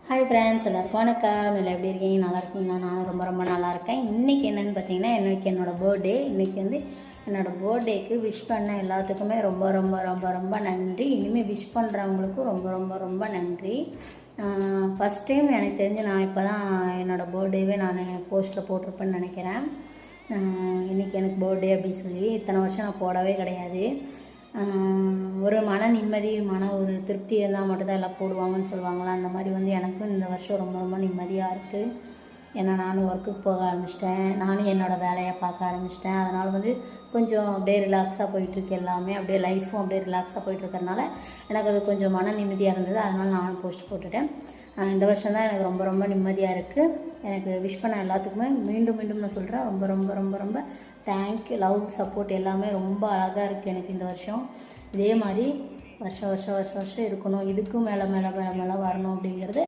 Hi friends, எல்லாருக்கும் வணக்கம். எல்லாம் எப்படி இருக்கீங்க? நல்லா இருக்கீங்களா? நானும் ரொம்ப ரொம்ப நல்லா இருக்கேன். இன்றைக்கி என்னென்னு பார்த்தீங்கன்னா, இன்றைக்கி என்னோடய பர்த்டே. இன்றைக்கி வந்து என்னோடய பர்த்டேக்கு விஷ் பண்ண எல்லாத்துக்குமே ரொம்ப ரொம்ப ரொம்ப ரொம்ப நன்றி. இனிமேல் விஷ் பண்ணுறவங்களுக்கும் ரொம்ப ரொம்ப ரொம்ப நன்றி. ஃபஸ்ட் டைம் எனக்கு தெரிஞ்சு நான் இப்போ தான் என்னோடய பர்த்டேவே நான் போஸ்ட்டில் போட்டிருப்பேன்னு நினைக்கிறேன். இன்றைக்கி எனக்கு பர்த்டே அப்படின்னு சொல்லி இத்தனை வருஷம் நான் போடவே கிடையாது. ஒரு மன நிம்மதி, ஒரு திருப்தி இருந்தால் மட்டும்தான் எல்லாம் போடுவாங்கன்னு சொல்லுவாங்களா, அந்த மாதிரி வந்து எனக்கும் இந்த வருஷம் ரொம்ப ரொம்ப நிம்மதியாக இருக்குது. ஏன்னா நானும் ஒர்க்குக்கு போக ஆரம்பிச்சிட்டேன், நானும் என்னோடய வேலையை பார்க்க ஆரம்பிச்சிட்டேன். அதனால் வந்து கொஞ்சம் அப்படியே ரிலாக்ஸாக போயிட்டுருக்கு எல்லாமே, அப்படியே லைஃப்பும் அப்படியே ரிலாக்ஸாக போயிட்டுருக்கறனால எனக்கு அது கொஞ்சம் மன நிம்மதியாக இருந்தது. அதனால் நானும் போஸ்ட் போட்டுட்டேன். இந்த வருஷம் தான் எனக்கு ரொம்ப ரொம்ப நிம்மதியாக இருக்குது. எனக்கு விஷ் பண்ண எல்லாத்துக்குமே மீண்டும் மீண்டும் நான் சொல்கிறேன், ரொம்ப ரொம்ப ரொம்ப ரொம்ப தேங்க்யூ. லவ், சப்போர்ட் எல்லாமே ரொம்ப அழகாக இருக்குது எனக்கு இந்த வருஷம். இதே மாதிரி வருஷம் வருஷம் வருஷம் வருஷம் இருக்கணும், இதுக்கும் மேலே மேலே மேலே மேலே வரணும் அப்படிங்கிறது